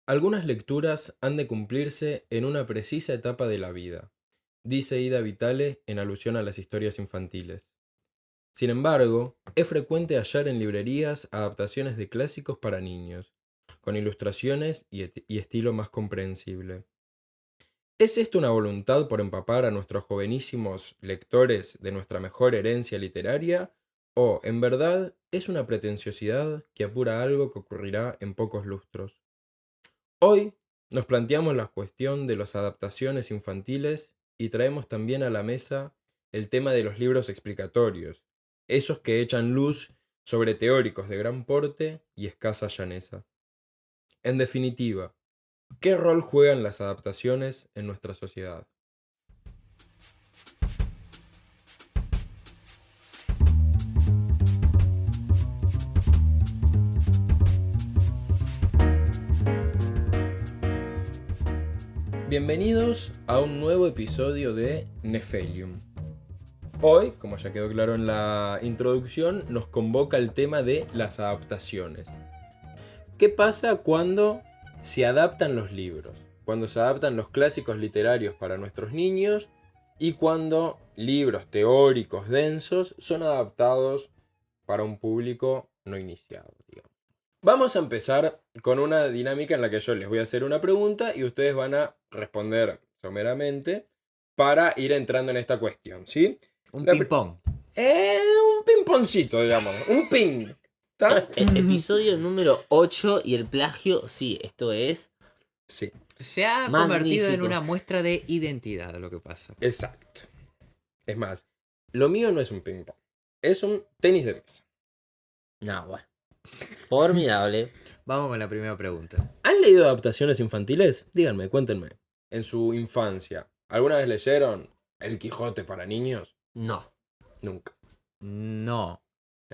Algunas lecturas han de cumplirse en una precisa etapa de la vida, dice Ida Vitale en alusión a las historias infantiles. Sin embargo, es frecuente hallar en librerías adaptaciones de clásicos para niños, con ilustraciones y estilo más comprensible. ¿Es esto una voluntad por empapar a nuestros jovenísimos lectores de nuestra mejor herencia literaria? ¿O, en verdad, es una pretenciosidad que apura algo que ocurrirá en pocos lustros? Hoy nos planteamos la cuestión de las adaptaciones infantiles y traemos también a la mesa el tema de los libros explicatorios, esos que echan luz sobre teóricos de gran porte y escasa llaneza. En definitiva, ¿qué rol juegan las adaptaciones en nuestra sociedad? Bienvenidos a un nuevo episodio de Nefelium. Hoy, como ya quedó claro en la introducción, nos convoca el tema de las adaptaciones. ¿Qué pasa cuando se adaptan los libros? Cuando se adaptan los clásicos literarios para nuestros niños y cuando libros teóricos densos son adaptados para un público no iniciado, digamos. Vamos a empezar con una dinámica en la que yo les voy a hacer una pregunta y ustedes van a responder someramente para ir entrando en esta cuestión, ¿sí? Un La ping-pong. un ping-poncito, digamos, un ping. ¿Está? Episodio número 8 y el plagio, sí, esto es Sí, Se ha convertido en magnífico. una muestra de identidad lo que pasa. exacto. Es más, lo mío no es un ping-pong, es un tenis de mesa. No, bueno. Formidable. Vamos con la primera pregunta. ¿Han leído adaptaciones infantiles? Díganme, cuéntenme. En su infancia, ¿alguna vez leyeron El Quijote para niños? No. Nunca. No.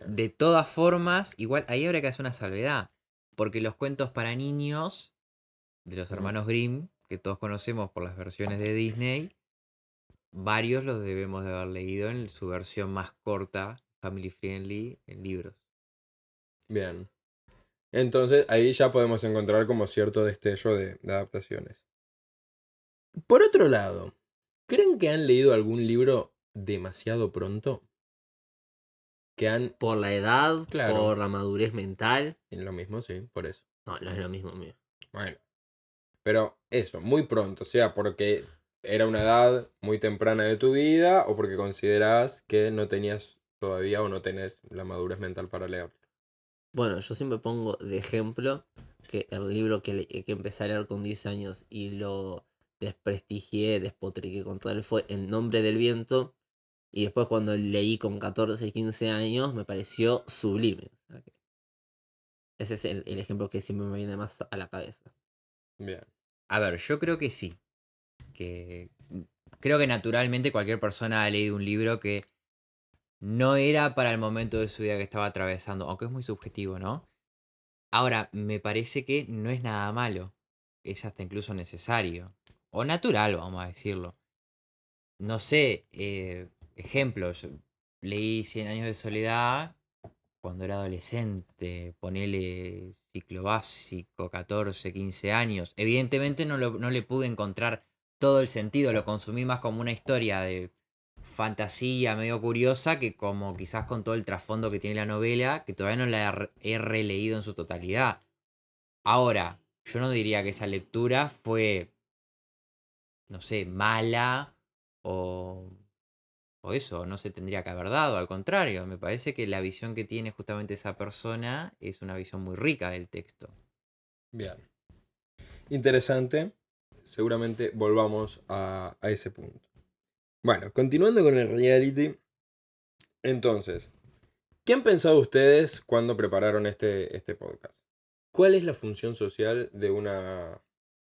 De todas formas, igual ahí habrá que hacer una salvedad. Porque los cuentos para niños de los hermanos Grimm, que todos conocemos por las versiones de Disney, varios los debemos de haber leído en su versión más corta, family friendly, en libros. Bien. Entonces ahí ya podemos encontrar como cierto destello de adaptaciones. Por otro lado, ¿creen que han leído algún libro demasiado pronto? Que han... Por la edad, Claro, por la madurez mental. es lo mismo, sí, por eso. No, no es lo mismo mío. Bueno, pero eso, muy pronto, o sea, porque era una edad muy temprana de tu vida o porque considerás que no tenías todavía o no tenés la madurez mental para leerlo. Bueno, yo siempre pongo de ejemplo que el libro que empecé a leer con 10 años y lo desprestigié, despotriqué contra él fue El nombre del viento. Y después cuando leí con 14 y 15 años me pareció sublime. O sea que ese es el ejemplo que siempre me viene más a la cabeza. Bien. A ver, yo creo que sí. Que creo que naturalmente cualquier persona ha leído un libro que no era para el momento de su vida que estaba atravesando, aunque es muy subjetivo, ¿no? Ahora, me parece que no es nada malo. Es hasta incluso necesario. O natural, vamos a decirlo. No sé, ejemplos. Leí Cien años de soledad cuando era adolescente. Ponele ciclo básico, 14, 15 años. Evidentemente no le pude encontrar todo el sentido. Lo consumí más como una historia de fantasía medio curiosa que como quizás con todo el trasfondo que tiene la novela, que todavía no la he releído en su totalidad. Ahora, yo no diría que esa lectura fue, no sé, mala o, o eso, no se tendría que haber dado. Al contrario, me parece que la visión que tiene justamente esa persona es una visión muy rica del texto. Bien. Interesante. Seguramente volvamos a ese punto. Bueno, continuando con el reality. Entonces, ¿qué han pensado ustedes cuando prepararon este podcast? ¿Cuál es la función social de una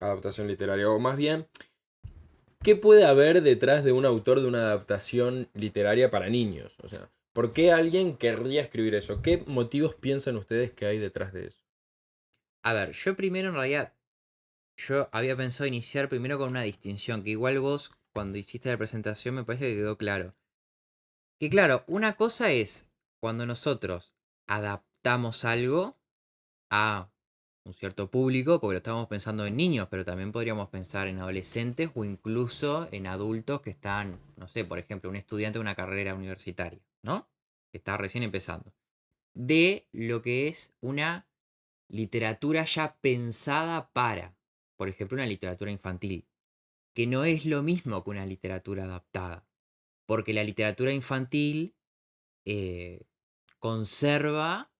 adaptación literaria? O más bien, ¿qué puede haber detrás de un autor de una adaptación literaria para niños? O sea, ¿por qué alguien querría escribir eso? ¿Qué motivos piensan ustedes que hay detrás de eso? A ver, yo primero en realidad, yo había pensado iniciar primero con una distinción, que igual vos cuando hiciste la presentación me parece que quedó claro. Que claro, una cosa es cuando nosotros adaptamos algo a un cierto público, porque lo estamos pensando en niños, pero también podríamos pensar en adolescentes o incluso en adultos que están, no sé, por ejemplo, un estudiante de una carrera universitaria, ¿no? Que está recién empezando. De lo que es una literatura ya pensada para, por ejemplo, una literatura infantil, que no es lo mismo que una literatura adaptada, porque la literatura infantil eh, conserva,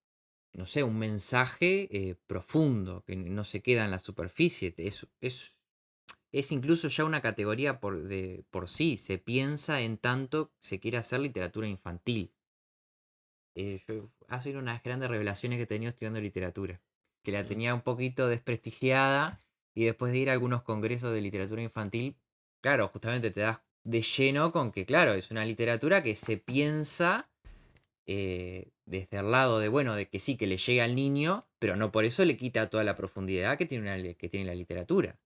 no sé, un mensaje profundo, que no se queda en la superficie. Es incluso ya una categoría por sí. Se piensa en tanto se quiere hacer literatura infantil. Ha sido una de las grandes revelaciones que he tenido estudiando literatura. Que la tenía un poquito desprestigiada y después de ir a algunos congresos de literatura infantil, claro, justamente te das de lleno con que, claro, es una literatura que se piensa desde el lado de, bueno, de que sí, que le llega al niño, pero no por eso le quita toda la profundidad que tiene, que tiene la literatura.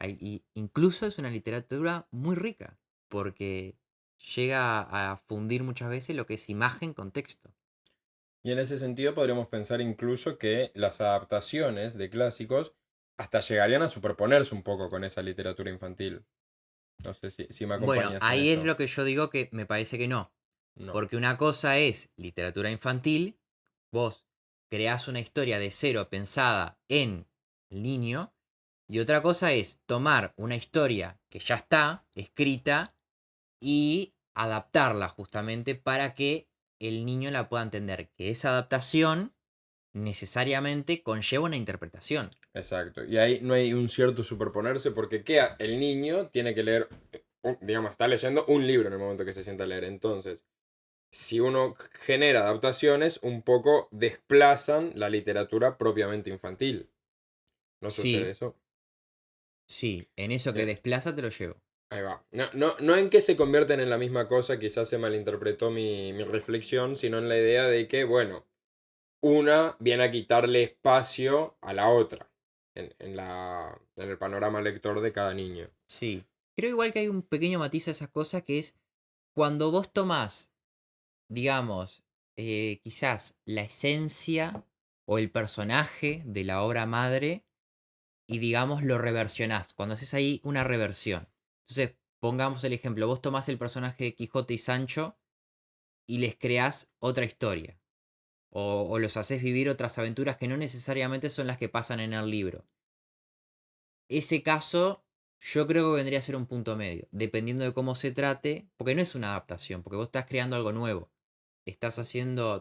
Y incluso es una literatura muy rica, porque llega a fundir muchas veces lo que es imagen con texto. Y en ese sentido podríamos pensar incluso que las adaptaciones de clásicos hasta llegarían a superponerse un poco con esa literatura infantil. No sé si me Bueno, acompañas en ahí es eso. lo que yo digo que me parece que no. No. Porque una cosa es literatura infantil, vos creás una historia de cero pensada en el niño, y otra cosa es tomar una historia que ya está escrita y adaptarla justamente para que el niño la pueda entender. Que esa adaptación necesariamente conlleva una interpretación. Exacto. Y ahí no hay un cierto superponerse porque el niño tiene que leer, digamos, está leyendo un libro en el momento que se sienta a leer. Entonces, si uno genera adaptaciones, un poco desplazan la literatura propiamente infantil. ¿No sucede Sí, eso? sí, en eso que Bien, desplaza te lo llevo. ahí va. No en que se convierten en la misma cosa, quizás se malinterpretó mi reflexión, sino en la idea de que, bueno, una viene a quitarle espacio a la otra en el panorama lector de cada niño. Sí. Creo igual que hay un pequeño matiz a esa cosa que es cuando vos tomás, digamos, quizás la esencia o el personaje de la obra madre y digamos lo reversionás, cuando haces ahí una reversión. Entonces, pongamos el ejemplo, vos tomás el personaje de Quijote y Sancho y les creás otra historia. O los haces vivir otras aventuras que no necesariamente son las que pasan en el libro. Ese caso, yo creo que vendría a ser un punto medio, dependiendo de cómo se trate, porque no es una adaptación, porque vos estás creando algo nuevo. Estás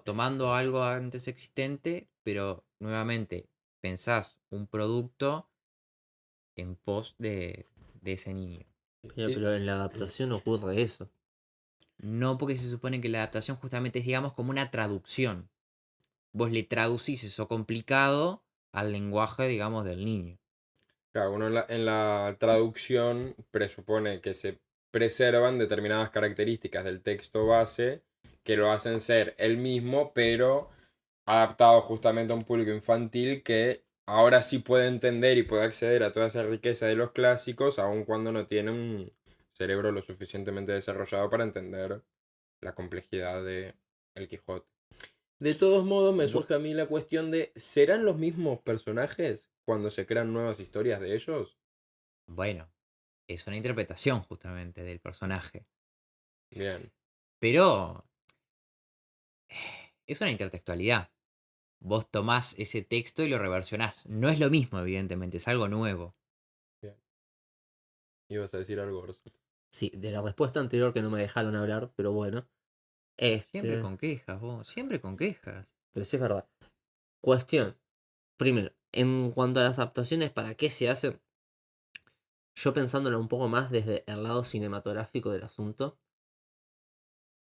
tomando algo antes existente, pero nuevamente pensás un producto en pos de ese niño. Pero en la adaptación ocurre eso. No, porque se supone que la adaptación justamente es, digamos, como una traducción. Vos le traducís eso complicado al lenguaje, digamos, del niño. Claro, uno en la traducción presupone que se preservan determinadas características del texto base que lo hacen ser el mismo, pero adaptado justamente a un público infantil que ahora sí puede entender y puede acceder a toda esa riqueza de los clásicos, aun cuando no tiene un cerebro lo suficientemente desarrollado para entender la complejidad de El Quijote. De todos modos, me Bu- surge a mí la cuestión de, ¿serán los mismos personajes cuando se crean nuevas historias de ellos? Bueno, es una interpretación justamente del personaje. Bien, Pero es una intertextualidad. Vos tomás ese texto y lo reversionás. No es lo mismo, evidentemente, es algo nuevo. bien. Ibas a decir algo, Orso. Sí, de la respuesta anterior que no me dejaron hablar, pero bueno. Siempre Este, con quejas, vos, siempre con quejas. pero sí es verdad. Cuestión. Primero, en cuanto a las adaptaciones, ¿para qué se hacen? Yo pensándolo un poco más desde el lado cinematográfico del asunto,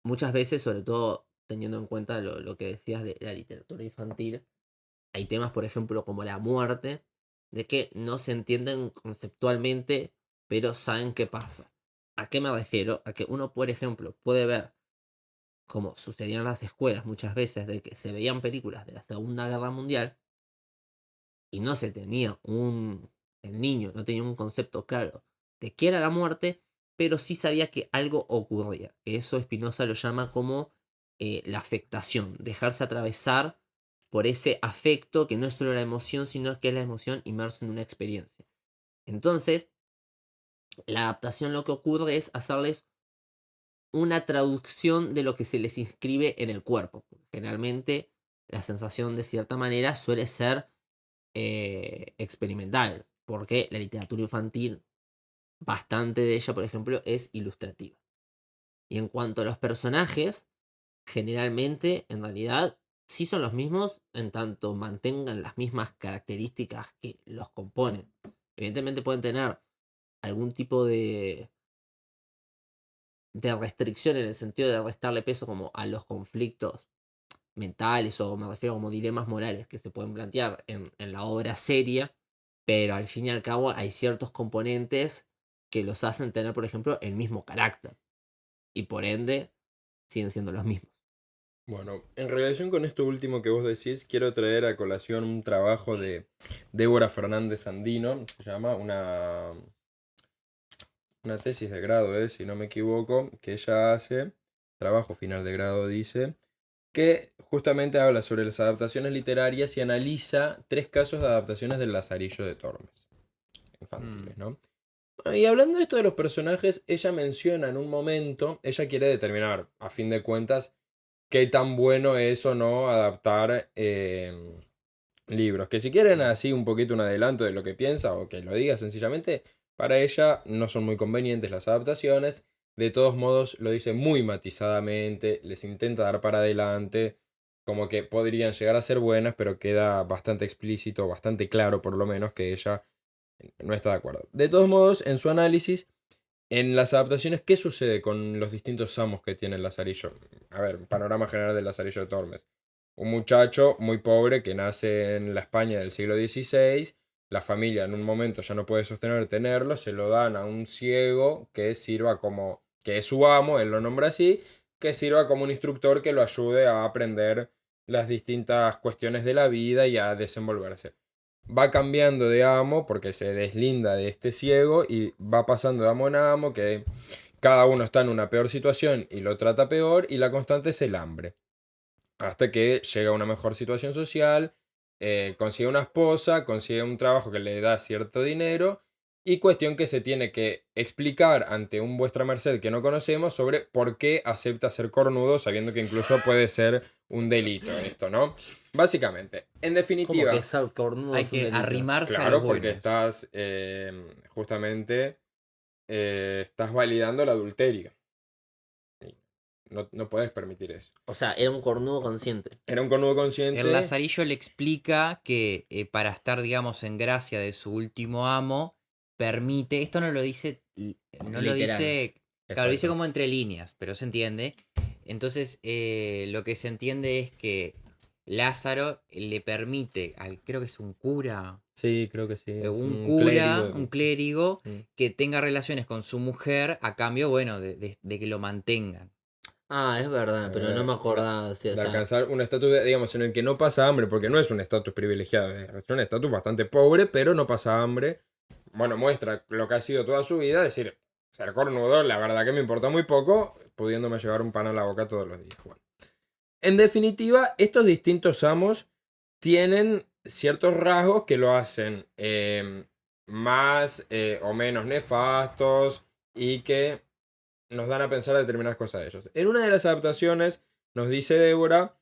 muchas veces, sobre todo teniendo en cuenta lo que decías de la literatura infantil, hay temas, por ejemplo, como la muerte, de que no se entienden conceptualmente, pero saben qué pasa. ¿A qué me refiero? A que uno, por ejemplo, puede ver, como sucedía en las escuelas muchas veces, de que se veían películas de la Segunda Guerra Mundial y no se tenía el niño no tenía un concepto claro de qué era la muerte, pero sí sabía que algo ocurría. Que eso Spinoza lo llama como la afectación, dejarse atravesar por ese afecto que no es solo la emoción, sino que es la emoción inmersa en una experiencia. Entonces, la adaptación lo que ocurre es hacerles una traducción de lo que se les inscribe en el cuerpo. Generalmente, la sensación de cierta manera suele ser experimental, porque la literatura infantil, bastante de ella, por ejemplo, es ilustrativa. Y en cuanto a los personajes, generalmente, en realidad, sí son los mismos en tanto mantengan las mismas características que los componen. Evidentemente pueden tener algún tipo de restricción en el sentido de restarle peso como a los conflictos mentales, o me refiero como dilemas morales que se pueden plantear en la obra seria, pero al fin y al cabo hay ciertos componentes que los hacen tener, por ejemplo, el mismo carácter, y por ende siguen siendo los mismos. Bueno, en relación con esto último que vos decís, quiero traer a colación un trabajo de Débora Fernández Andino, se llama una tesis de grado, si no me equivoco, que ella hace, trabajo final de grado dice, que justamente habla sobre las adaptaciones literarias y analiza 3 casos de adaptaciones del Lazarillo de Tormes, infantiles, ¿no? Y hablando de esto de los personajes, ella menciona en un momento, ella quiere determinar, a fin de cuentas, qué tan bueno es o no adaptar libros. Que si quieren así un poquito un adelanto de lo que piensa o que lo diga sencillamente, para ella no son muy convenientes las adaptaciones. De todos modos, lo dice muy matizadamente, les intenta dar para adelante, como que podrían llegar a ser buenas, pero queda bastante explícito, bastante claro por lo menos que ella no está de acuerdo. De todos modos, en su análisis, en las adaptaciones, ¿qué sucede con los distintos amos que tiene el Lazarillo? A ver, panorama general del Lazarillo de Tormes. Un muchacho muy pobre que nace en la España del siglo XVI. La familia en un momento ya no puede sostener tenerlo. Se lo dan a un ciego que sirva como, que es su amo, él lo nombra así, que sirva como un instructor que lo ayude a aprender las distintas cuestiones de la vida y a desenvolverse. Va cambiando de amo porque se deslinda de este ciego y va pasando de amo en amo, que cada uno está en una peor situación y lo trata peor, y la constante es el hambre. Hasta que llega a una mejor situación social, consigue una esposa, consigue un trabajo que le da cierto dinero, y cuestión que se tiene que explicar ante un vuestra merced que no conocemos sobre por qué acepta ser cornudo, sabiendo que incluso puede ser un delito esto, ¿no? Básicamente, en Como definitiva, que ser cornudo Hay es un que delito. arrimarse a los claro, porque buenos. estás justamente estás validando el adulterio. No puedes permitir eso. O sea, era un cornudo consciente. Era un cornudo El consciente. Lazarillo le explica que para estar, digamos, en gracia de su último amo, permite, esto no lo dice, no lo Literal. dice, claro, lo dice Exacto. como entre líneas, pero se entiende. Entonces, lo que se entiende es que Lázaro le permite, creo que es un cura, Sí, creo que sí. Es un un cura, clérigo. un clérigo, Mm. que tenga relaciones con su mujer a cambio, bueno, de que lo mantengan. Ah, es verdad, pero no me acordaba. O sea, De alcanzar un estatus, digamos, en el que no pasa hambre, porque no es un estatus privilegiado, es un estatus bastante pobre, pero no pasa hambre. Bueno, muestra lo que ha sido toda su vida, es decir, ser cornudo, la verdad que me importa muy poco, pudiéndome llevar un pan a la boca todos los días. Bueno. En definitiva, estos distintos amos tienen ciertos rasgos que lo hacen más o menos nefastos y que nos dan a pensar determinadas cosas de ellos. En una de las adaptaciones nos dice Débora,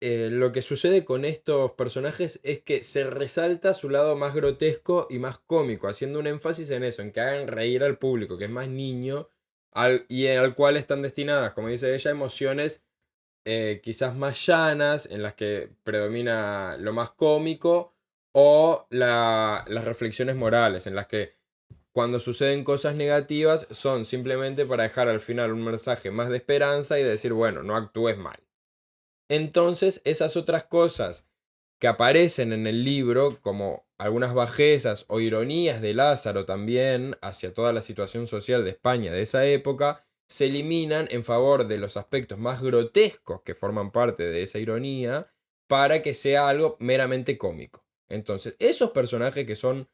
lo que sucede con estos personajes es que se resalta su lado más grotesco y más cómico, haciendo un énfasis en eso, en que hagan reír al público, que es más niño, y al cual están destinadas, como dice ella, emociones quizás más llanas, en las que predomina lo más cómico, o las reflexiones morales, en las que cuando suceden cosas negativas son simplemente para dejar al final un mensaje más de esperanza y decir, bueno, no actúes mal. Entonces, esas otras cosas que aparecen en el libro, como algunas bajezas o ironías de Lázaro también hacia toda la situación social de España de esa época, se eliminan en favor de los aspectos más grotescos que forman parte de esa ironía para que sea algo meramente cómico. Entonces, esos personajes que son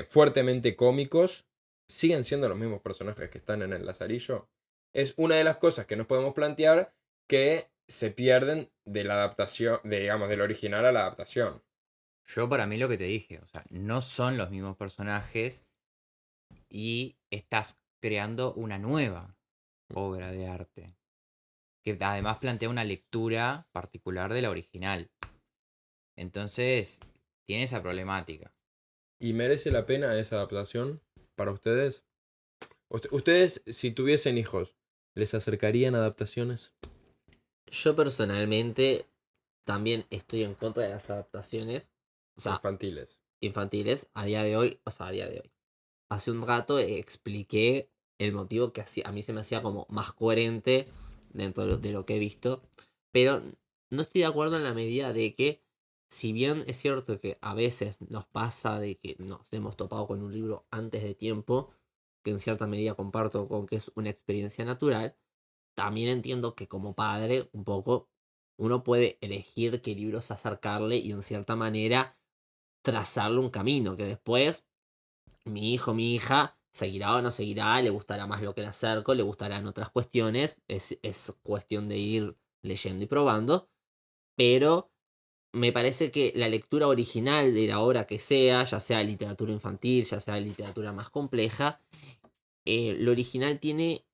fuertemente cómicos siguen siendo los mismos personajes que están en el Lazarillo. Es una de las cosas que nos podemos plantear, que se pierden de la adaptación, digamos, del original a la adaptación. Yo para mí lo que te dije, o sea, no son los mismos personajes y estás creando una nueva obra de arte, que además plantea una lectura particular de la original. Entonces, tiene esa problemática. ¿Y merece la pena esa adaptación para ustedes? Ustedes, si tuviesen hijos, ¿les acercarían adaptaciones Yo personalmente también estoy en contra de las adaptaciones. O sea, infantiles? infantiles a día de hoy. O sea, a día de hoy. Hace un rato expliqué el motivo que a mí se me hacía como más coherente dentro de lo que he visto. Pero no estoy de acuerdo en la medida de que, si bien es cierto que a veces nos pasa de que nos hemos topado con un libro antes de tiempo, que en cierta medida comparto con que es una experiencia natural, también entiendo que como padre, un poco, uno puede elegir qué libros acercarle y en cierta manera trazarle un camino que después mi hijo, mi hija, seguirá o no seguirá, le gustará más lo que le acerco, le gustarán otras cuestiones, es cuestión de ir leyendo y probando, pero me parece que la lectura original de la obra que sea, ya sea literatura infantil, ya sea literatura más compleja, lo original tiene,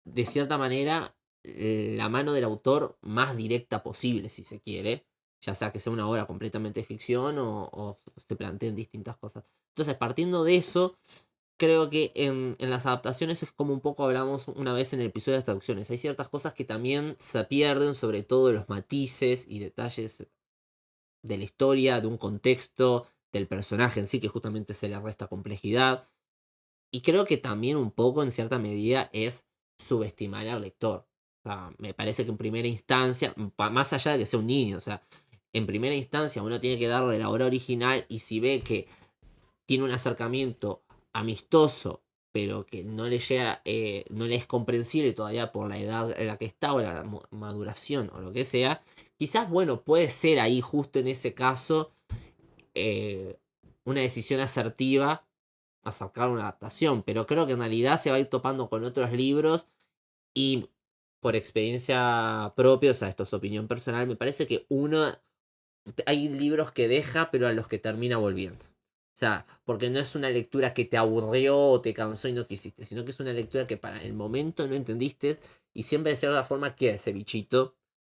de cierta manera, la mano del autor más directa posible, si se quiere, ya sea que sea una obra completamente ficción o se planteen distintas cosas. Entonces, partiendo de eso, creo que en las adaptaciones es como un poco hablamos una vez en el episodio de las traducciones. Hay ciertas cosas que también se pierden, sobre todo los matices y detalles de la historia, de un contexto, del personaje en sí, que justamente se le resta complejidad. Y creo que también un poco, en cierta medida, es subestimar al lector. O sea, me parece que en primera instancia, más allá de que sea un niño, o sea, en primera instancia uno tiene que darle la obra original y si ve que tiene un acercamiento amistoso, pero que no le llega, no le es comprensible todavía por la edad en la que está o la maduración o lo que sea, quizás, bueno, puede ser ahí justo en ese caso eh, una decisión asertiva a sacar una adaptación, pero creo que en realidad se va a ir topando con otros libros y por experiencia propia, o sea, esto es opinión personal, me parece que uno, hay libros que deja, pero a los que termina volviendo. O sea, porque no es una lectura que te aburrió o te cansó y no quisiste, sino que es una lectura que para el momento no entendiste y siempre de cierta forma queda ese bichito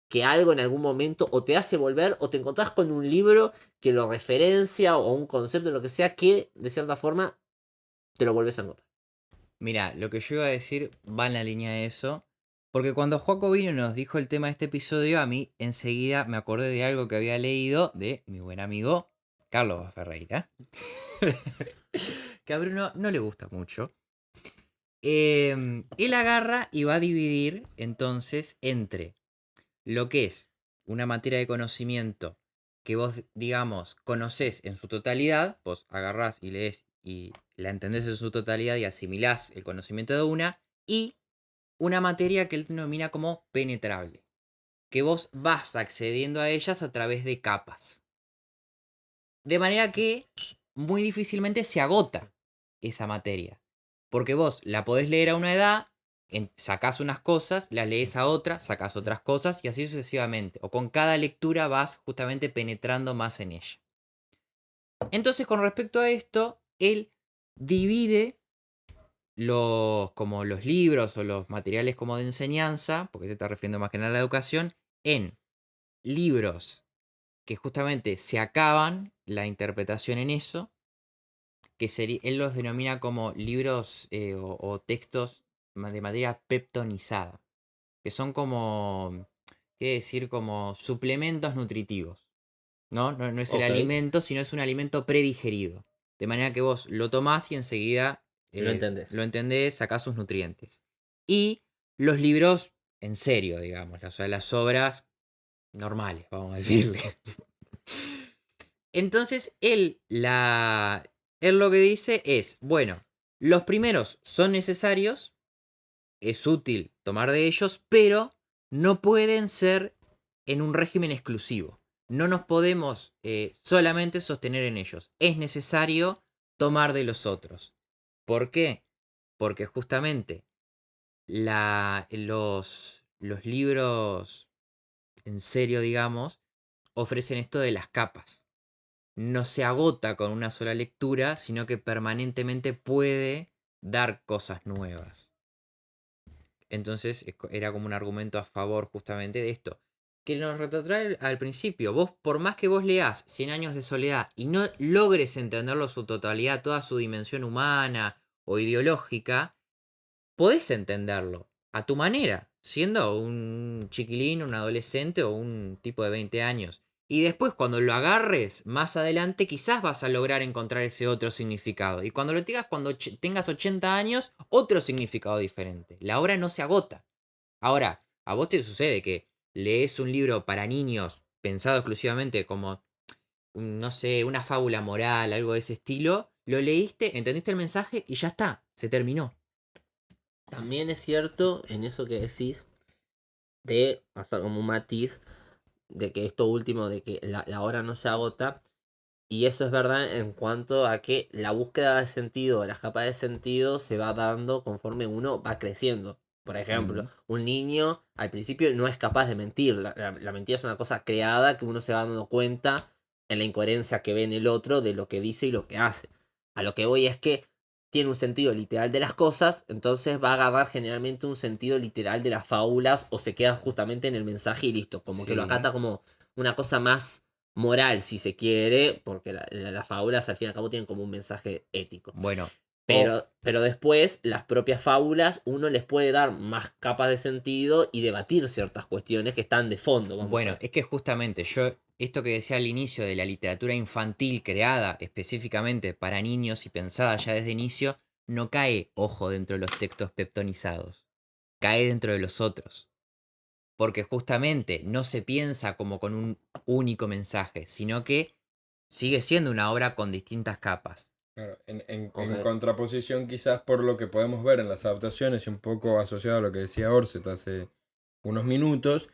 que algo en algún momento o te hace volver o te encontrás con un libro que lo referencia o un concepto, lo que sea, que de cierta forma te lo vuelves a encontrar. Mira, lo que yo iba a decir va en la línea de eso. Porque cuando Joaco vino y nos dijo el tema de este episodio, a mí enseguida me acordé de algo que había leído de mi buen amigo Carlos Ferreira. Que a Bruno no le gusta mucho. Él agarra y va a dividir entonces entre lo que es una materia de conocimiento que vos, digamos, conocés en su totalidad, vos agarrás y lees y la entendés en su totalidad y asimilás el conocimiento de una, y una materia que él denomina como penetrable, que vos vas accediendo a ellas a través de capas. De manera que muy difícilmente se agota esa materia. Porque vos la podés leer a una edad, sacás unas cosas, las lees a otra, sacás otras cosas y así sucesivamente. O con cada lectura vas justamente penetrando más en ella. Entonces, con respecto a esto, él divide como los libros o los materiales como de enseñanza, porque se está refiriendo más que nada a la educación, en libros que justamente se acaban la interpretación en eso, que él los denomina como libros o textos de materia peptonizada, que son como, ¿qué decir? Como suplementos nutritivos, ¿no? No es el Ok, alimento, sino es un alimento predigerido. De manera que vos lo tomás y enseguida lo entendés. lo entendés, sacás sus nutrientes. Y los libros en serio, digamos, o sea, las obras normales, vamos a decirle. Entonces, él lo que dice es, bueno, los primeros son necesarios, es útil tomar de ellos, pero no pueden ser en un régimen exclusivo. No nos podemos solamente sostener en ellos. Es necesario tomar de los otros. ¿Por qué? Porque justamente los libros en serio, digamos, ofrecen esto de las capas. No se agota con una sola lectura, sino que permanentemente puede dar cosas nuevas. Entonces era como un argumento a favor justamente de esto. Que nos retrotrae al principio. Vos, por más que vos leas 100 años de soledad y no logres entenderlo su totalidad, toda su dimensión humana o ideológica, podés entenderlo a tu manera, siendo un chiquilín, un adolescente o un tipo de 20 años. Y después cuando lo agarres más adelante, quizás vas a lograr encontrar ese otro significado. Y cuando lo tengas, cuando tengas 80 años, otro significado diferente. La obra no se agota. Ahora, a vos te sucede que lees un libro para niños pensado exclusivamente como, no sé, una fábula moral, algo de ese estilo. Lo leíste, entendiste el mensaje y ya está, se terminó. También es cierto en eso que decís de hacer como un matiz de que esto último, de que la obra no se agota. Y eso es verdad en cuanto a que la búsqueda de sentido, las capas de sentido se va dando conforme uno va creciendo. Por ejemplo, un niño al principio no es capaz de mentir. La mentira es una cosa creada que uno se va dando cuenta en la incoherencia que ve en el otro de lo que dice y lo que hace. A lo que voy es que tiene un sentido literal de las cosas, entonces va a agarrar generalmente un sentido literal de las fábulas o se queda justamente en el mensaje y listo. Como que lo Sí. acata como una cosa más moral, si se quiere, porque las fábulas al fin y al cabo tienen como un mensaje ético. Bueno, Pero después, las propias fábulas, uno les puede dar más capas de sentido y debatir ciertas cuestiones que están de fondo. bueno, es que justamente yo, esto que decía al inicio de la literatura infantil creada específicamente para niños y pensada ya desde inicio, no cae, ojo, dentro de los textos peptonizados, cae dentro de los otros. Porque justamente no se piensa como con un único mensaje, sino que sigue siendo una obra con distintas capas. Claro, en Ok. contraposición quizás por lo que podemos ver en las adaptaciones y un poco asociado a lo que decía Orset hace unos minutos,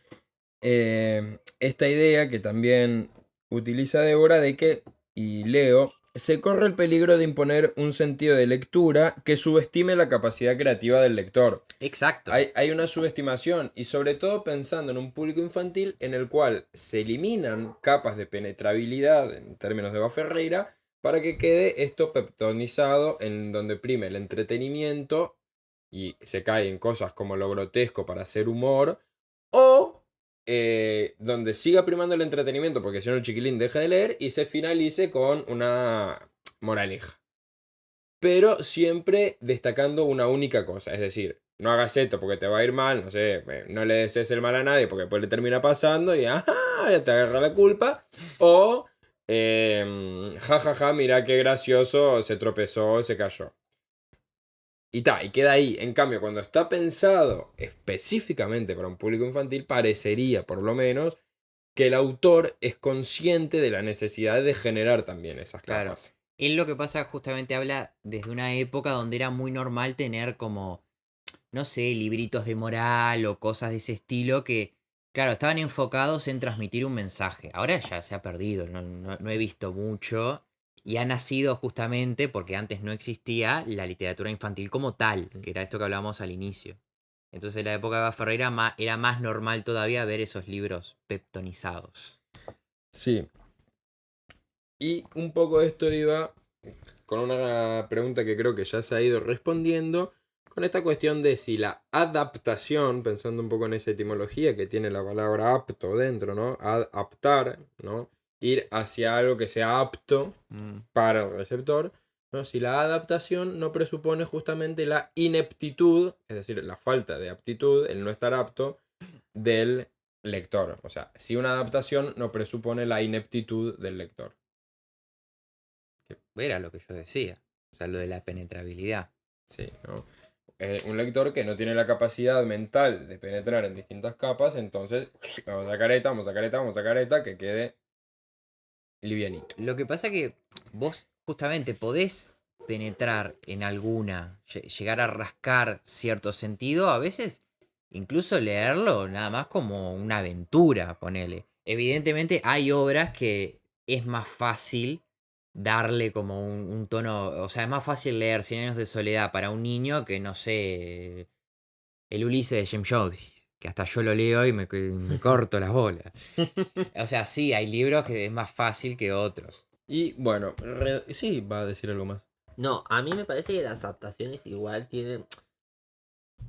esta idea que también utiliza Débora de que, y leo, se corre el peligro de imponer un sentido de lectura que subestime la capacidad creativa del lector. Exacto. Hay una subestimación y sobre todo pensando en un público infantil en el cual se eliminan capas de penetrabilidad en términos de Eva Ferreira para que quede esto peptonizado en donde prime el entretenimiento y se cae en cosas como lo grotesco para hacer humor o donde siga primando el entretenimiento porque si no el chiquilín deja de leer y se finalice con una moraleja. Pero siempre destacando una única cosa, es decir, no hagas esto porque te va a ir mal, no sé, no le desees el mal a nadie porque después le termina pasando y ¡ajá! Ya te agarra la culpa. O, jajaja, mira qué gracioso, se tropezó, se cayó. Y y queda ahí. En cambio, cuando está pensado específicamente para un público infantil, parecería, por lo menos, que el autor es consciente de la necesidad de generar también esas Claro. capas. Él lo que pasa justamente habla desde una época donde era muy normal tener como, no sé, libritos de moral o cosas de ese estilo que, claro, estaban enfocados en transmitir un mensaje. Ahora ya se ha perdido, no he visto mucho. Y ha nacido justamente porque antes no existía la literatura infantil como tal, que era esto que hablábamos al inicio. Entonces en la época de Eva Ferreira era más normal todavía ver esos libros peptonizados. Sí. Y un poco esto iba con una pregunta que creo que ya se ha ido respondiendo, con esta cuestión de si la adaptación, pensando un poco en esa etimología que tiene la palabra apto dentro, ¿no? Adaptar, ¿no? Ir hacia algo que sea apto para el receptor, ¿no? Si la adaptación no presupone justamente la ineptitud, es decir, la falta de aptitud, el no estar apto del lector. O sea, si una adaptación no presupone la ineptitud del lector. Era lo que yo decía. O sea, lo de la penetrabilidad. Sí, ¿no? Un lector que no tiene la capacidad mental de penetrar en distintas capas, entonces vamos a sacar esta, vamos a sacar esta, vamos a sacar esta, que quede livianito. Lo que pasa que vos justamente podés penetrar en alguna, llegar a rascar cierto sentido, a veces incluso leerlo nada más como una aventura, ponele. Evidentemente hay obras que es más fácil darle como un tono, o sea, es más fácil leer Cien años de soledad para un niño que, no sé, el Ulises de James Joyce. que hasta yo lo leo y me corto las bolas. O sea, sí, hay libros que es más fácil que otros. Y bueno, sí, va a decir algo más. No, a mí me parece que las adaptaciones igual tienen...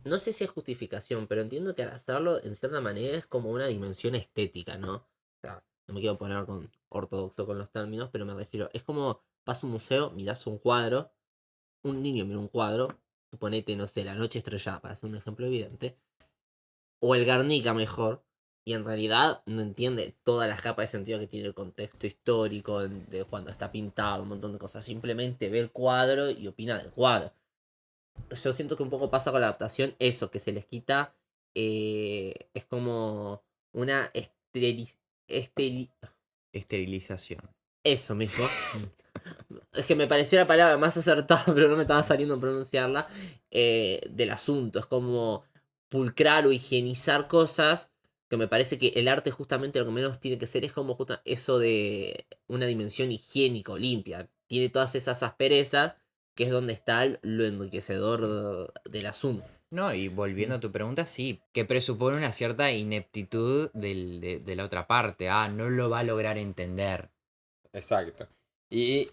No sé si es justificación, pero entiendo que al hacerlo, en cierta manera, es como una dimensión estética, ¿no? O sea, no me quiero poner con ortodoxo con los términos, pero me refiero, es como vas a un museo, mirás un cuadro, un niño mira un cuadro, suponete, no sé, La noche estrellada, para hacer un ejemplo evidente, o el Guernica mejor, y en realidad no entiende todas las capas de sentido que tiene el contexto histórico de cuando está pintado, un montón de cosas, simplemente ve el cuadro y opina del cuadro. Yo siento que un poco pasa con la adaptación eso, que se les quita, es como una Esterilización. eso mismo. Es que me pareció la palabra más acertada, pero no me estaba saliendo a pronunciarla, del asunto. Es como pulcrar o higienizar cosas, que me parece que el arte justamente lo que menos tiene que ser es como eso de una dimensión higiénica o limpia. Tiene todas esas asperezas, que es donde está lo enriquecedor del asunto. No, y volviendo a tu pregunta, sí, que presupone una cierta ineptitud de la otra parte. Ah, no lo va a lograr entender. Exacto. Y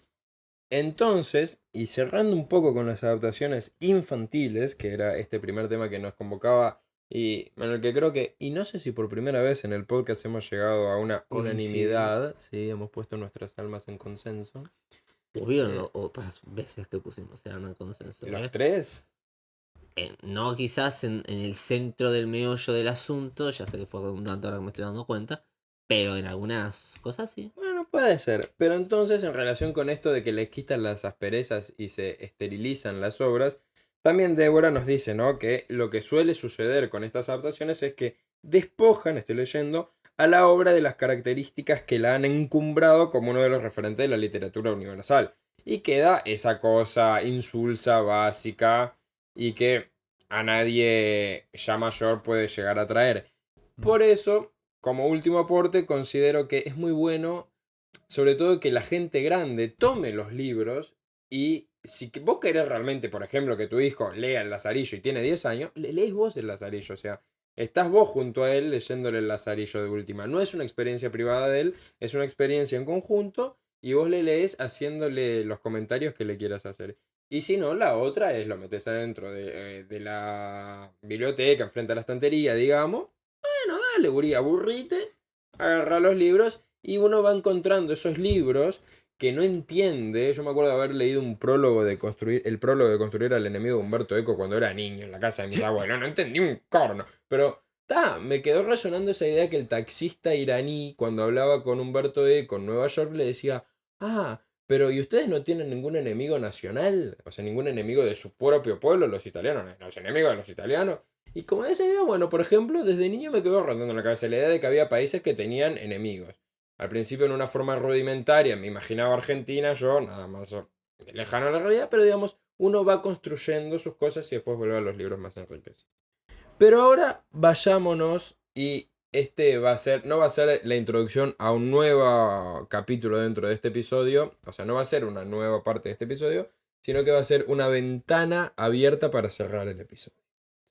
entonces, y cerrando un poco con las adaptaciones infantiles, que era este primer tema que nos convocaba y en el que creo que, y no sé si por primera vez en el podcast hemos llegado a una unanimidad, sí, hemos puesto nuestras almas en consenso. Hubieron otras veces que pusimos el arma de consenso. ¿Los tres? No quizás en el centro del meollo del asunto, ya sé que fue redundante ahora que me estoy dando cuenta, pero en algunas cosas sí. Bueno, puede ser. Pero entonces, en relación con esto de que le quitan las asperezas y se esterilizan las obras, también Débora nos dice, ¿no? Que lo que suele suceder con estas adaptaciones es que despojan, estoy leyendo, a la obra de las características que la han encumbrado como uno de los referentes de la literatura universal. Y queda esa cosa insulsa, básica, y que a nadie ya mayor puede llegar a traer. Por eso, como último aporte, considero que es muy bueno, sobre todo que la gente grande tome los libros y si vos querés realmente, por ejemplo, que tu hijo lea el Lazarillo y tiene 10 años, le lees vos el Lazarillo, o sea, estás vos junto a él leyéndole el Lazarillo de última. No es una experiencia privada de él, es una experiencia en conjunto y vos le lees haciéndole los comentarios que le quieras hacer. Y si no, la otra es lo metes adentro de la biblioteca, enfrente a la estantería, digamos. Bueno, dale, gurí, aburrite, agarra los libros y uno va encontrando esos libros que no entiende. Yo me acuerdo de haber leído el prólogo de construir al enemigo de Humberto Eco cuando era niño en la casa de mis abuelos. No entendí un corno. Pero me quedó resonando esa idea que el taxista iraní, cuando hablaba con Humberto Eco en Nueva York, le decía, pero ¿y ustedes no tienen ningún enemigo nacional? O sea, ningún enemigo de su propio pueblo, los italianos, los enemigos de los italianos. Y como esa idea, bueno, por ejemplo, desde niño me quedó rondando en la cabeza la idea de que había países que tenían enemigos. Al principio en una forma rudimentaria, me imaginaba Argentina, yo nada más lejano a la realidad, pero digamos, uno va construyendo sus cosas y después vuelve a los libros más enriquecidos. Pero ahora vayámonos y este no va a ser la introducción a un nuevo capítulo dentro de este episodio, o sea, no va a ser una nueva parte de este episodio, sino que va a ser una ventana abierta para cerrar el episodio,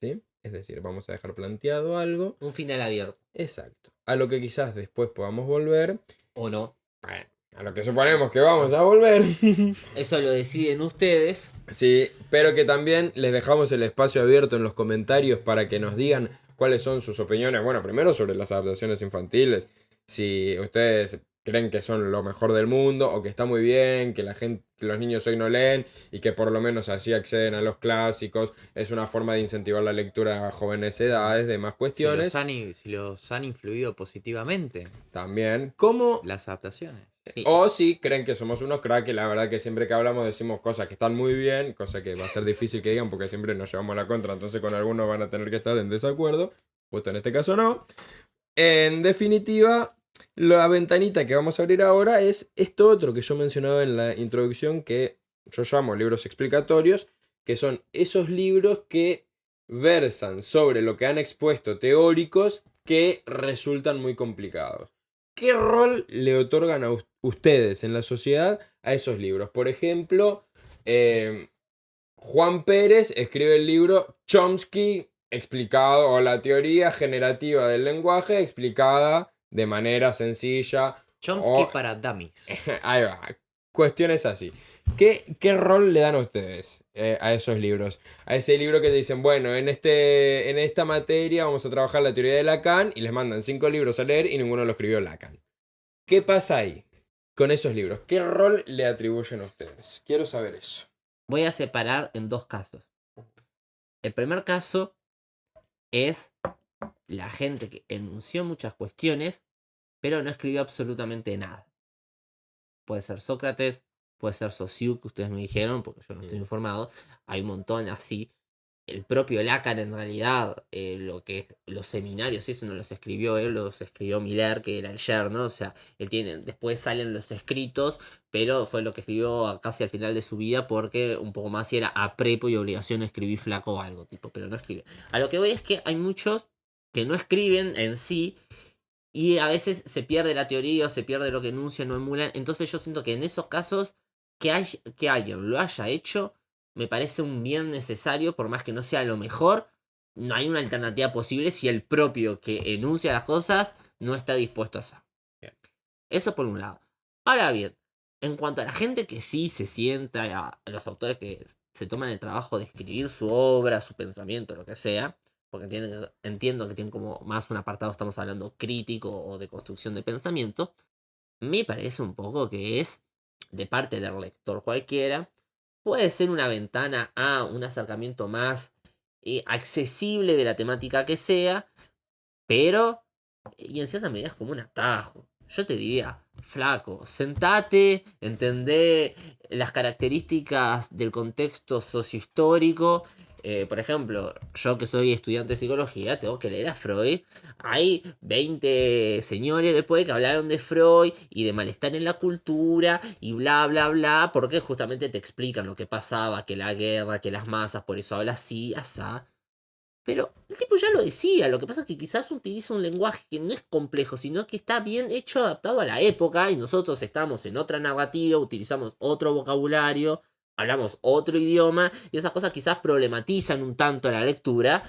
¿sí? Es decir, vamos a dejar planteado algo. Un final abierto. Exacto. A lo que quizás después podamos volver. O no. Bueno, a lo que suponemos que vamos a volver. Eso lo deciden ustedes. Sí, pero que también les dejamos el espacio abierto en los comentarios para que nos digan cuáles son sus opiniones. Bueno, primero sobre las adaptaciones infantiles. Si ustedes creen que son lo mejor del mundo o que está muy bien, que los niños hoy no leen y que por lo menos así acceden a los clásicos. Es una forma de incentivar la lectura a jóvenes edades, demás cuestiones. Si los han influido positivamente. También, ¿cómo? Las adaptaciones. Sí. O si creen que somos unos cracks, la verdad que siempre que hablamos decimos cosas que están muy bien, cosa que va a ser difícil que digan porque siempre nos llevamos la contra, entonces con algunos van a tener que estar en desacuerdo, justo en este caso no. En definitiva, la ventanita que vamos a abrir ahora es esto otro que yo mencionaba en la introducción que yo llamo libros explicatorios, que son esos libros que versan sobre lo que han expuesto teóricos que resultan muy complicados. ¿Qué rol le otorgan a ustedes en la sociedad a esos libros? Por ejemplo, Juan Pérez escribe el libro Chomsky explicado, o la teoría generativa del lenguaje explicada de manera sencilla. Chomsky O para dummies. ahí va. Cuestiones así. ¿Qué rol le dan a ustedes a esos libros? A ese libro que te dicen, bueno, en esta materia vamos a trabajar la teoría de Lacan y les mandan 5 libros a leer y ninguno lo escribió Lacan. ¿Qué pasa ahí con esos libros? ¿Qué rol le atribuyen a ustedes? Quiero saber eso. Voy a separar en dos casos. El primer caso es la gente que enunció muchas cuestiones, pero no escribió absolutamente nada. Puede ser Sócrates, puede ser Saussure, que ustedes me dijeron, porque yo no estoy informado. Hay un montón así. El propio Lacan, en realidad, lo que es los seminarios, eso no los escribió él, los escribió Miller, que era el yerno. O sea, él tiene, después salen los escritos, pero fue lo que escribió casi al final de su vida, porque un poco más si era a prepo y obligación de escribir flaco o algo, tipo, pero no escribe. A lo que voy es que hay muchos que no escriben en sí, y a veces se pierde la teoría o se pierde lo que enuncian o emulan. Entonces yo siento que en esos casos que alguien lo haya hecho me parece un bien necesario, por más que no sea lo mejor. No hay una alternativa posible si el propio que enuncia las cosas no está dispuesto a hacer. Eso por un lado. Ahora bien, en cuanto a la gente que sí se sienta, a los autores que se toman el trabajo de escribir su obra, su pensamiento, lo que sea, porque entiendo que tienen como más un apartado, estamos hablando crítico o de construcción de pensamiento, me parece un poco que es de parte del lector cualquiera, puede ser una ventana a un acercamiento más accesible de la temática que sea, pero, y en cierta medida es como un atajo. Yo te diría, flaco, sentate, entendé las características del contexto sociohistórico. Por ejemplo, yo que soy estudiante de psicología, tengo que leer a Freud. Hay 20 señores después que hablaron de Freud y de malestar en la cultura y bla, bla, bla, porque justamente te explican lo que pasaba, que la guerra, que las masas, por eso habla así, asá. Pero el tipo ya lo decía, lo que pasa es que quizás utiliza un lenguaje que no es complejo, sino que está bien hecho, adaptado a la época, y nosotros estamos en otra narrativa, utilizamos otro vocabulario, hablamos otro idioma, y esas cosas quizás problematizan un tanto la lectura,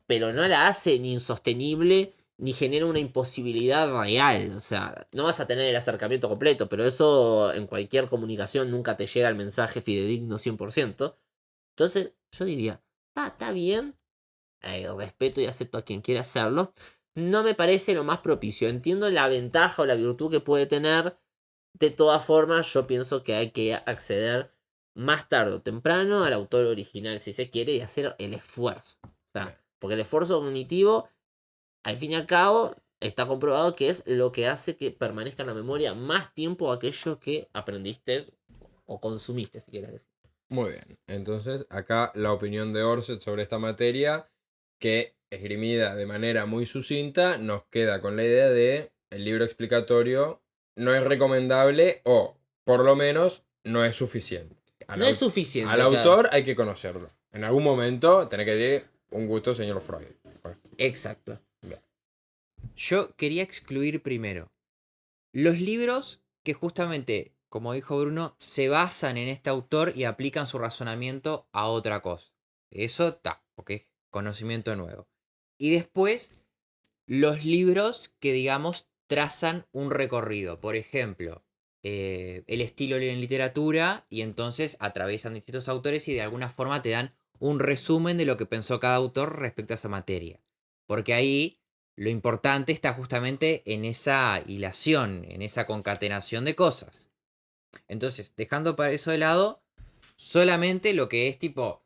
pero no la hace ni insostenible, ni genera una imposibilidad real. O sea, no vas a tener el acercamiento completo, pero eso en cualquier comunicación nunca te llega el mensaje fidedigno 100%. Entonces, yo diría, está bien, respeto y acepto a quien quiera hacerlo. No me parece lo más propicio. Entiendo la ventaja o la virtud que puede tener. De todas formas, yo pienso que hay que acceder más tarde o temprano al autor original, si se quiere, y hacer el esfuerzo. O sea, porque el esfuerzo cognitivo, al fin y al cabo, está comprobado que es lo que hace que permanezca en la memoria más tiempo aquello que aprendiste o consumiste, si quieres decir. Muy bien. Entonces, acá la opinión de Orset sobre esta materia, que esgrimida de manera muy sucinta, nos queda con la idea de el libro explicatorio no es recomendable o, por lo menos, no es suficiente. No es suficiente. Al autor hay que conocerlo. En algún momento tenés que decir un gusto, señor Freud. Exacto. Yo quería excluir primero los libros que justamente, como dijo Bruno, se basan en este autor y aplican su razonamiento a otra cosa. Eso está, porque es conocimiento nuevo. Y después, los libros que, digamos, trazan un recorrido. Por ejemplo, el estilo en literatura, y entonces atraviesan distintos autores y de alguna forma te dan un resumen de lo que pensó cada autor respecto a esa materia. Porque ahí lo importante está justamente en esa hilación, en esa concatenación de cosas. Entonces, dejando para eso de lado, solamente lo que es tipo,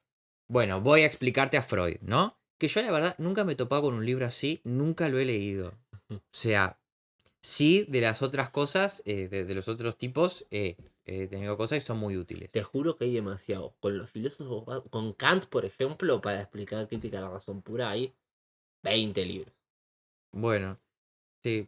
bueno, voy a explicarte a Freud, ¿no? Que yo la verdad nunca me he topado con un libro así, nunca lo he leído. O sea, sí, de las otras cosas, de los otros tipos, he tenido cosas que son muy útiles. Te juro que hay demasiado. Con los filósofos, con Kant, por ejemplo, para explicar crítica a la razón pura, hay 20 libros. Bueno, sí.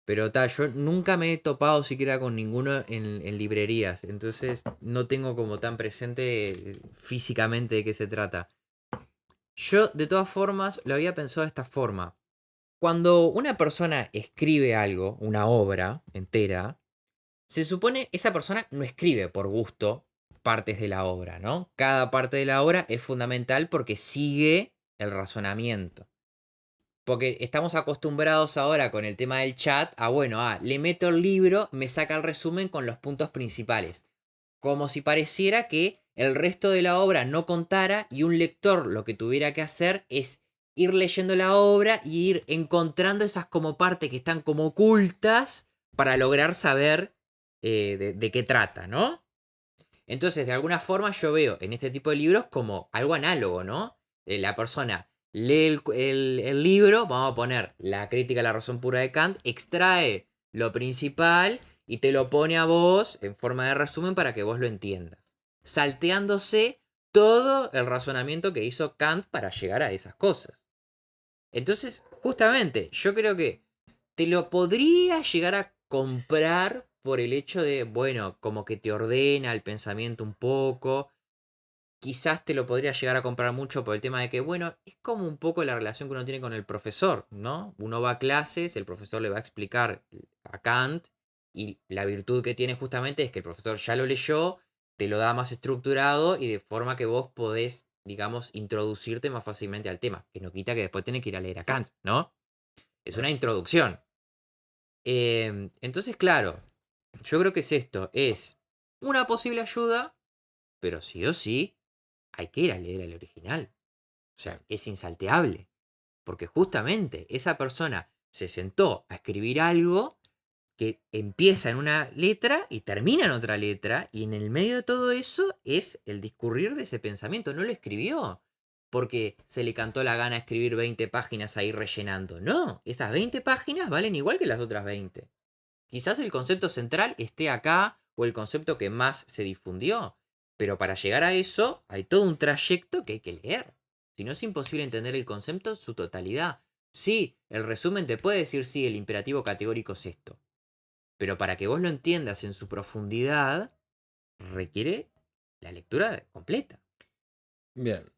Pero yo nunca me he topado siquiera con ninguno en librerías. Entonces no tengo como tan presente físicamente de qué se trata. Yo, de todas formas, lo había pensado de esta forma. Cuando una persona escribe algo, una obra entera, se supone esa persona no escribe por gusto partes de la obra, ¿no? Cada parte de la obra es fundamental porque sigue el razonamiento. Porque estamos acostumbrados ahora con el tema del chat a, bueno, le meto el libro, me saca el resumen con los puntos principales. Como si pareciera que el resto de la obra no contara y un lector lo que tuviera que hacer es ir leyendo la obra y ir encontrando esas como partes que están como ocultas para lograr saber de qué trata, ¿no? Entonces, de alguna forma yo veo en este tipo de libros como algo análogo, ¿no? La persona lee el libro, vamos a poner la crítica a la razón pura de Kant, extrae lo principal y te lo pone a vos en forma de resumen para que vos lo entiendas. Salteándose todo el razonamiento que hizo Kant para llegar a esas cosas. Entonces, justamente, yo creo que te lo podría llegar a comprar por el hecho de, bueno, como que te ordena el pensamiento un poco. Quizás te lo podría llegar a comprar mucho por el tema de que, bueno, es como un poco la relación que uno tiene con el profesor, ¿no? Uno va a clases, el profesor le va a explicar a Kant y la virtud que tiene justamente es que el profesor ya lo leyó, te lo da más estructurado y de forma que vos podés, digamos, introducirte más fácilmente al tema, que no quita que después tenés que ir a leer a Kant, ¿no? Es una introducción. Entonces, claro, yo creo que es esto, es una posible ayuda, pero sí o sí hay que ir a leer el original. O sea, es insalteable. Porque justamente esa persona se sentó a escribir algo que empieza en una letra y termina en otra letra, y en el medio de todo eso es el discurrir de ese pensamiento. No lo escribió porque se le cantó la gana escribir 20 páginas ahí rellenando. No, esas 20 páginas valen igual que las otras 20. Quizás el concepto central esté acá o el concepto que más se difundió, pero para llegar a eso hay todo un trayecto que hay que leer. Si no es imposible entender el concepto en su totalidad. Sí, el resumen te puede decir sí, el imperativo categórico es esto. Pero para que vos lo entiendas en su profundidad, requiere la lectura completa. Bien.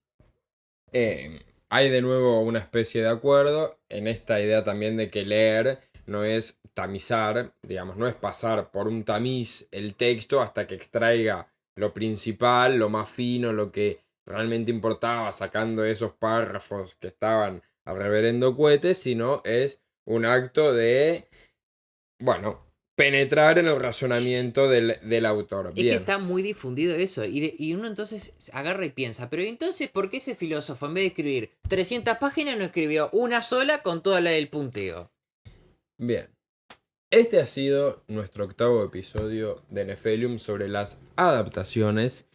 Hay de nuevo una especie de acuerdo en esta idea también de que leer no es tamizar, digamos, no es pasar por un tamiz el texto hasta que extraiga lo principal, lo más fino, lo que realmente importaba, sacando esos párrafos que estaban al reverendo cohete, sino es un acto de, bueno, penetrar en el razonamiento del autor. Es que Bien. está muy difundido eso. Y uno entonces agarra y piensa, pero entonces, ¿por qué ese filósofo en vez de escribir 300 páginas no escribió una sola con toda la del punteo? Bien. Este ha sido nuestro 8º episodio de Nefelium sobre las adaptaciones.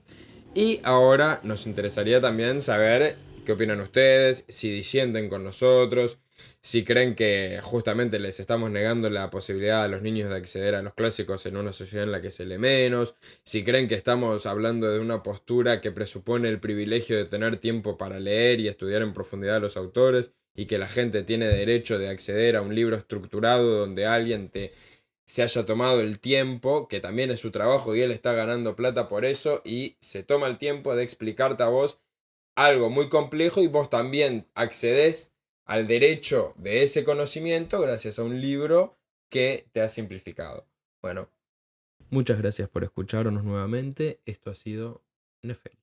Y ahora nos interesaría también saber qué opinan ustedes, si disienten con nosotros, si creen que justamente les estamos negando la posibilidad a los niños de acceder a los clásicos en una sociedad en la que se lee menos, si creen que estamos hablando de una postura que presupone el privilegio de tener tiempo para leer y estudiar en profundidad a los autores y que la gente tiene derecho de acceder a un libro estructurado donde alguien se haya tomado el tiempo, que también es su trabajo y él está ganando plata por eso, y se toma el tiempo de explicarte a vos algo muy complejo y vos también accedes al derecho de ese conocimiento gracias a un libro que te ha simplificado. Bueno, muchas gracias por escucharnos nuevamente. Esto ha sido Nefel.